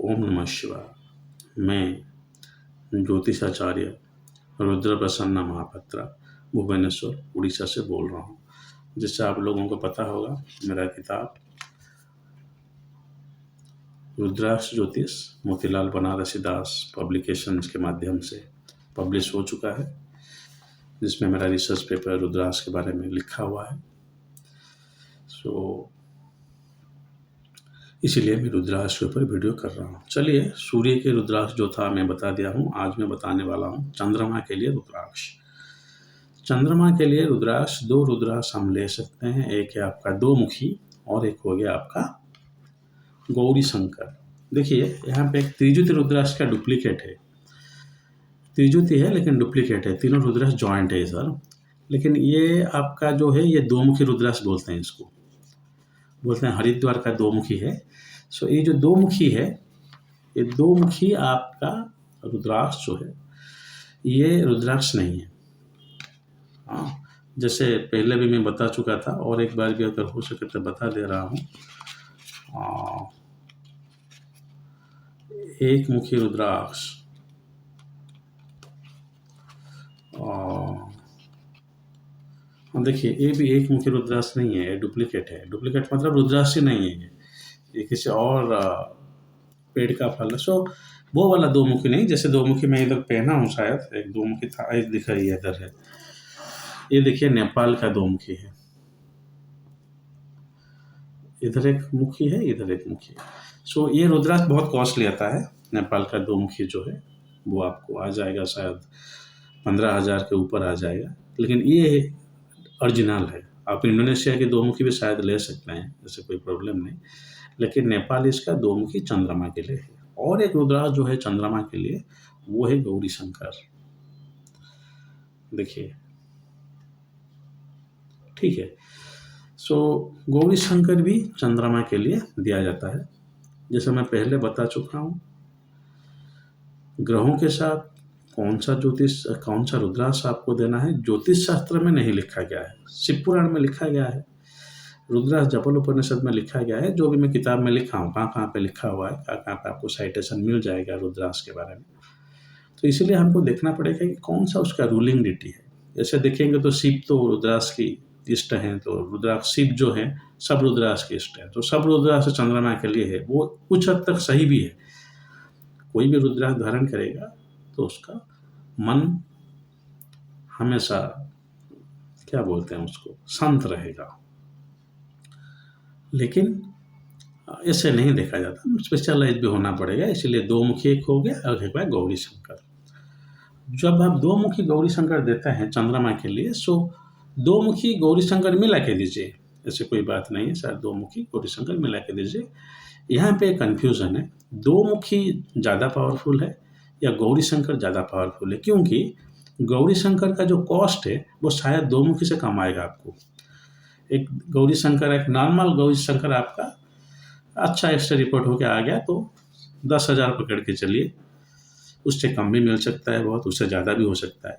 ओम नमः शिवाय। मैं ज्योतिषाचार्य रुद्र प्रसन्न महापात्रा भुवनेश्वर उड़ीसा से बोल रहा हूँ। जिससे आप लोगों को पता होगा, मेरा किताब रुद्राक्ष ज्योतिष मोतीलाल बनारसी दास पब्लिकेशंस के माध्यम से पब्लिश हो चुका है, जिसमें मेरा रिसर्च पेपर रुद्राक्ष के बारे में लिखा हुआ है। इसीलिए मैं रुद्राक्ष के ऊपर वीडियो कर रहा हूँ। चलिए, सूर्य के रुद्राक्ष जो था मैं बता दिया हूँ। आज मैं बताने वाला हूँ चंद्रमा के लिए रुद्राक्ष। चंद्रमा के लिए रुद्राक्ष, दो रुद्राक्ष हम ले सकते हैं। एक है आपका दो मुखी और एक हो गया आपका गौरी शंकर। देखिए, यहाँ पे एक त्रिजुति रुद्राक्ष का डुप्लीकेट है। त्रिजुति है लेकिन डुप्लीकेट है। तीनों रुद्राक्ष जॉइंट है सर, लेकिन ये आपका जो है ये दो मुखी रुद्राक्ष बोलते हैं। इसको बोलते हैं हरिद्वार का दो मुखी है। सो ये जो दो मुखी है, ये दो मुखी आपका रुद्राक्ष जो है, ये रुद्राक्ष नहीं है। हाँ, जैसे पहले भी मैं बता चुका था और एक बार भी अगर हो सके तो बता दे रहा हूँ। एक मुखी रुद्राक्ष देखिए, ये भी एक मुखी रुद्राक्ष नहीं है, ये डुप्लीकेट है। डुप्लीकेट मतलब रुद्राक्ष ही नहीं है, ये किसी और पेड़ का फल है। सो वो वाला दो मुखी नहीं। जैसे दो मुखी मैं इधर पहना हूँ, शायद एक दो मुखी था, एक दिख रही है इधर है। ये देखिए, नेपाल का दो मुखी है। इधर एक मुखी है, इधर एक मुखी है। सो ये रुद्राक्ष बहुत कॉस्टली आता है। नेपाल का दो मुखी जो है वो आपको आ जाएगा शायद 15,000 के ऊपर आ जाएगा, लेकिन ये ओरिजिनल है। आप इंडोनेशिया के दो मुखी भी शायद ले सकते हैं, ऐसे कोई प्रॉब्लम नहीं। लेकिन नेपाल इसका दो मुखी चंद्रमा के लिए है। और एक रुद्राक्ष जो है चंद्रमा के लिए, वो है गौरी शंकर। देखिए, ठीक है। सो गौरी शंकर भी चंद्रमा के लिए दिया जाता है। जैसे मैं पहले बता चुका हूँ, ग्रहों के साथ कौन सा रुद्राक्ष आपको देना है, ज्योतिष शास्त्र में नहीं लिखा गया है। शिव पुराण में लिखा गया है, रुद्राक्ष जपल उपनिषद में लिखा गया है। जो भी मैं किताब में लिखा हूँ, कहाँ पे लिखा हुआ है, कहाँ पे आपको साइटेशन मिल जाएगा रुद्राक्ष के बारे में। तो इसीलिए हमको देखना पड़ेगा कि कौन सा उसका रूलिंग डिटी है। जैसे देखेंगे तो शिव तो रुद्राक्ष की इष्ट हैं, तो रुद्राक्ष शिव जो है सब रुद्राक्ष की इष्ट है। तो सब रुद्राक्ष चंद्रमा के लिए है, वो कुछ हद तक सही भी है। कोई भी रुद्राक्ष धारण करेगा तो उसका मन हमेशा, क्या बोलते हैं उसको, शांत रहेगा। लेकिन ऐसे नहीं देखा जाता, स्पेशलाइज भी होना पड़ेगा। इसलिए दो मुखी एक हो गया और एक है गौरी शंकर। जब आप दो मुखी गौरी शंकर देते हैं चंद्रमा के लिए, सो दो मुखी गौरी शंकर मिला के दीजिए, ऐसे कोई बात नहीं है। सर, दो मुखी गौरी शंकर मिला के दीजिए। यहाँ पे कन्फ्यूज़न है, दो मुखी ज़्यादा पावरफुल है या गौरी शंकर ज़्यादा पावरफुल है। क्योंकि गौरी शंकर का जो कॉस्ट है वो शायद दो मुखी से कम आएगा आपको। एक गौरी शंकर, एक नॉर्मल गौरी शंकर आपका अच्छा एक्स्ट्रा रिपोर्ट होकर आ गया तो 10,000 पकड़ के चलिए। उससे कम भी मिल सकता है बहुत, उससे ज़्यादा भी हो सकता है।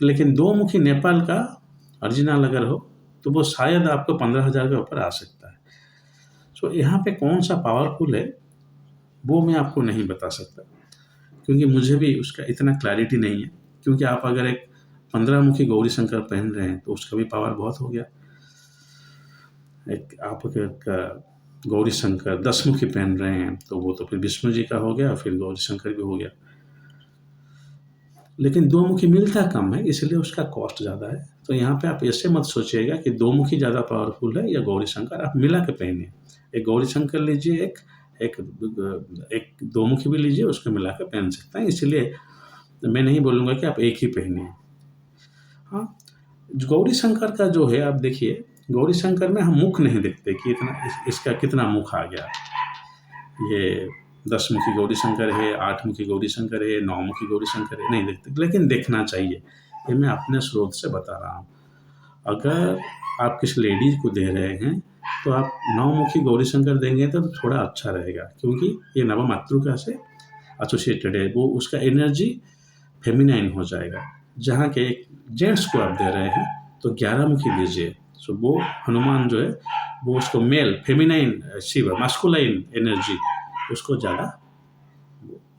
लेकिन दो मुखी नेपाल का ओरिजिनल अगर हो तो वो शायद आपको 15,000 के ऊपर आ सकता है। सो यहाँ पे कौन सा पावरफुल है वो मैं आपको नहीं बता सकता, क्योंकि मुझे भी उसका इतना क्लैरिटी नहीं है। क्योंकि आप अगर एक 15 मुखी गौरी शंकर पहन रहे हैं तो उसका भी पावर बहुत हो गया। एक आप गौरी शंकर 10 मुखी पहन रहे हैं तो वो तो फिर विष्णु जी का हो गया, फिर गौरी शंकर भी हो गया। लेकिन दो मुखी मिलता कम है, इसलिए उसका कॉस्ट ज़्यादा है। तो यहाँ पे आप ऐसे मत सोचिएगा कि दो मुखी ज़्यादा पावरफुल है या गौरी शंकर। आप मिला के पहनिए, एक गौरी शंकर लीजिए, एक दो मुखी भी लीजिए, उसको मिला के पहन सकते हैं। इसलिए मैं नहीं बोलूँगा कि आप एक ही पहनिए। हाँ, गौरी शंकर का जो है, आप देखिए, गौरी शंकर में हम मुख नहीं देखते कि इसका कितना मुख आ गया। ये 10 मुखी गौरी शंकर है, 8 मुखी गौरी शंकर है, 9 मुखी गौरी शंकर है, नहीं देखते। लेकिन देखना चाहिए, ये मैं अपने स्रोत से बता रहा हूँ। अगर आप किसी लेडीज को दे रहे हैं तो आप 9 मुखी गौरी शंकर देंगे तो थोड़ा अच्छा रहेगा, क्योंकि ये नवमातृका से एसोसिएटेड है। वो उसका एनर्जी फेमिनाइन हो जाएगा। जहाँ के एक जेंट्स को आप दे रहे हैं तो 11 मुखी दीजिए। सो वो हनुमान जो है वो उसको male feminine Shiv masculine energy उसको ज़्यादा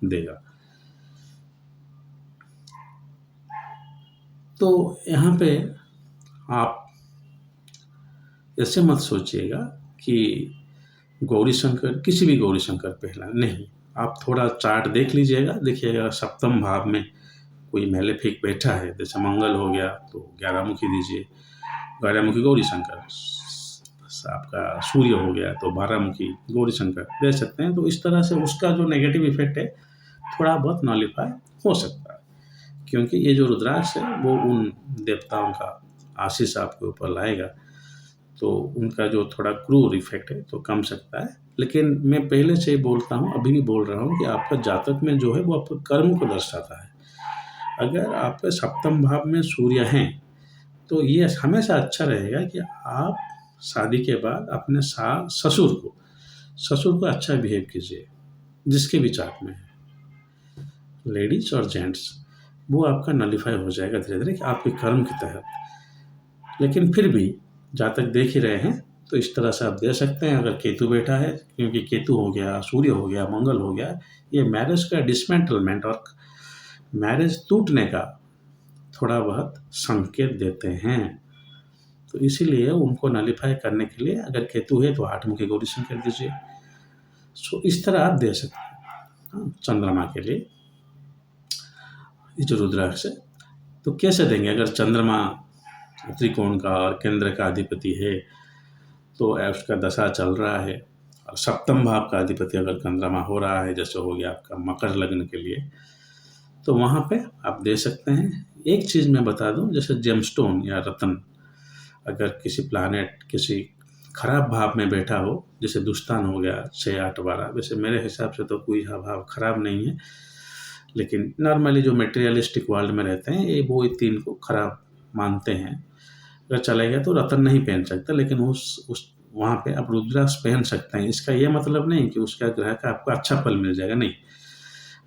देगा। तो यहाँ पे आप ऐसे मत सोचिएगा कि गौरी शंकर किसी भी गौरी शंकर पहला नहीं। आप थोड़ा चार्ट देख लीजिएगा, देखिएगा सप्तम भाव में कोई मेलेफिक बैठा है, जैसे मंगल हो गया तो 11 मुखी दीजिए, 12 मुखी गौरी शंकर। आपका सूर्य हो गया तो 12 मुखी गौरी शंकर दे सकते हैं। तो इस तरह से उसका जो नेगेटिव इफेक्ट है थोड़ा बहुत नॉलिफाई हो सकता है, क्योंकि ये जो रुद्राक्ष है वो उन देवताओं का आशीष आपके ऊपर लाएगा, तो उनका जो थोड़ा क्रूर इफेक्ट है तो कम सकता है। लेकिन मैं पहले से ही बोलता हूँ, अभी भी बोल रहा हूँ कि आपका जातक में जो है वो आपके कर्म को दर्शाता है। अगर आपके सप्तम भाव में सूर्य हैं तो ये हमेशा अच्छा रहेगा कि आप शादी के बाद अपने ससुर को अच्छा बिहेव कीजिए, जिसके भी चार्ट में है, लेडीज और जेंट्स, वो आपका नलिफाई हो जाएगा धीरे धीरे आपके कर्म के तहत। लेकिन फिर भी जातक देख ही रहे हैं तो इस तरह से आप दे सकते हैं। अगर केतु बैठा है, क्योंकि केतु हो गया, सूर्य हो गया, मंगल हो गया, ये मैरिज का डिसमेंटलमेंट और मैरिज टूटने का थोड़ा बहुत संकेत देते हैं। तो इसीलिए उनको नलिफाई करने के लिए अगर केतु है तो 8 मुखी गौरी शंकर दीजिए। सो इस तरह आप दे सकते हैं। चंद्रमा के लिए ये जो रुद्राक्ष है तो कैसे देंगे? अगर चंद्रमा त्रिकोण का और केंद्र का अधिपति है तो उसका दशा चल रहा है, और सप्तम भाव का अधिपति अगर चंद्रमा हो रहा है, जैसे हो गया आपका मकर लग्न के लिए, तो वहाँ पे आप दे सकते हैं। एक चीज़ मैं बता दूं, जैसे जेमस्टोन या रत्न अगर किसी प्लानेट किसी खराब भाव में बैठा हो, जैसे दुस्तान हो गया 6, 8, 12, वैसे मेरे हिसाब से तो कोई भाव खराब नहीं है, लेकिन नॉर्मली जो मटेरियलिस्टिक वर्ल्ड में रहते हैं ये वो 3 को खराब मानते हैं। अगर चलेगा तो रत्न नहीं पहन सकता, लेकिन उस वहाँ पे आप रुद्राक्ष पहन सकते हैं। इसका ये मतलब नहीं कि उसका ग्रह का आपको अच्छा फल मिल जाएगा, नहीं।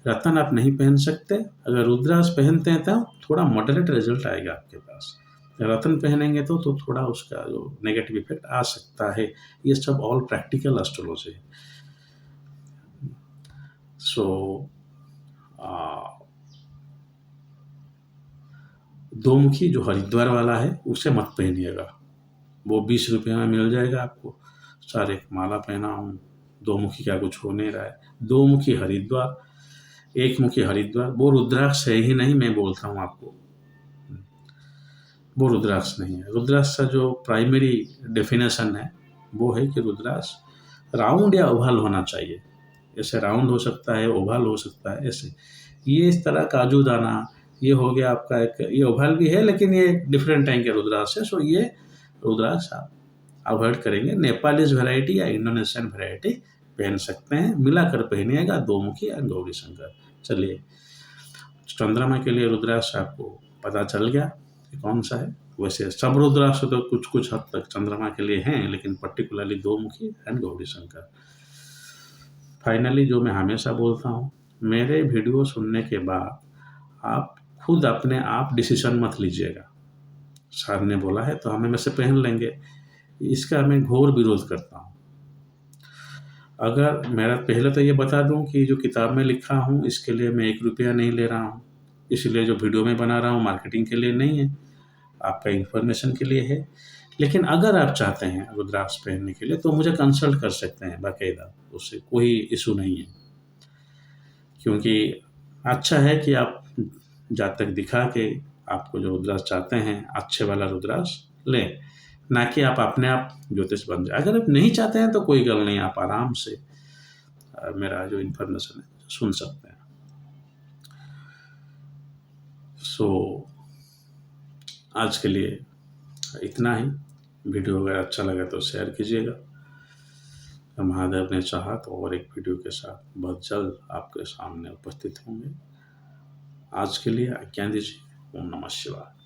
रत्न आप नहीं पहन सकते, अगर रुद्राक्ष पहनते हैं तो थोड़ा मॉडरेट रिजल्ट आएगा आपके पास। रत्न पहनेंगे तो थोड़ा उसका जो नेगेटिव इफेक्ट आ सकता है। ये सब ऑल प्रैक्टिकल एस्ट्रोलॉजी है। सो दो मुखी जो हरिद्वार वाला है उसे मत पहनिएगा, वो 20 रुपये में मिल जाएगा आपको। सारे माला पहना हूँ, 2 मुखी का कुछ हो नहीं रहा है। 2 मुखी हरिद्वार, 1 मुखी हरिद्वार, वो रुद्राक्ष है ही नहीं। मैं बोलता हूँ आपको, वो रुद्राक्ष नहीं है। रुद्राक्ष का जो प्राइमरी डेफिनेशन है वो है कि रुद्राक्ष राउंड या ओवल होना चाहिए। ऐसे राउंड हो सकता है, ओवल हो सकता है, ऐसे। ये इस तरह काजू दाना ये हो गया आपका एक, ये ओवल भी है लेकिन ये डिफरेंट टाइप के रुद्राक्ष है। सो ये रुद्राक्ष आप अवॉइड करेंगे। नेपालीज वैरायटी या इंडोनेशियन वैरायटी पहन सकते हैं, मिलाकर पहनिएगा 2 मुखी या गौरी शंकर। चलिए, चंद्रमा के लिए रुद्राक्ष आपको पता चल गया कि कौन सा है। वैसे सब रुद्राक्ष तो कुछ कुछ हद तक चंद्रमा के लिए हैं, लेकिन पर्टिकुलरली 2 मुखी एंड गौरी शंकर। फाइनली जो मैं हमेशा बोलता हूँ, मेरे वीडियो सुनने के बाद आप खुद अपने आप डिसीजन मत लीजिएगा। सर ने बोला है तो हमें में से पहन लेंगे, इसका मैं घोर विरोध करता हूँ। अगर मेरा पहले तो ये बता दूं कि जो किताब में लिखा हूँ इसके लिए मैं 1 रुपया नहीं ले रहा हूँ, इसलिए जो वीडियो में बना रहा हूँ मार्केटिंग के लिए नहीं है, आपका इन्फॉर्मेशन के लिए है। लेकिन अगर आप चाहते हैं रुद्राक्ष पहनने के लिए तो मुझे कंसल्ट कर सकते हैं बाकायदा, उससे कोई इशू नहीं है। क्योंकि अच्छा है कि आप जातक दिखा के आपको जो रुद्राक्ष चाहते हैं अच्छे वाला रुद्राक्ष लें, ना कि आप अपने आप ज्योतिष बन जाए। अगर आप नहीं चाहते हैं तो कोई गल नहीं, आप आराम से मेरा जो इन्फॉर्मेशन है सुन सकते हैं। सो आज के लिए इतना ही। वीडियो अगर अच्छा लगा तो शेयर कीजिएगा। महादेव ने चाहा तो और एक वीडियो के साथ बहुत जल्द आपके सामने उपस्थित होंगे। आज के लिए आज्ञा दीजिए। ओम नमः शिवाय।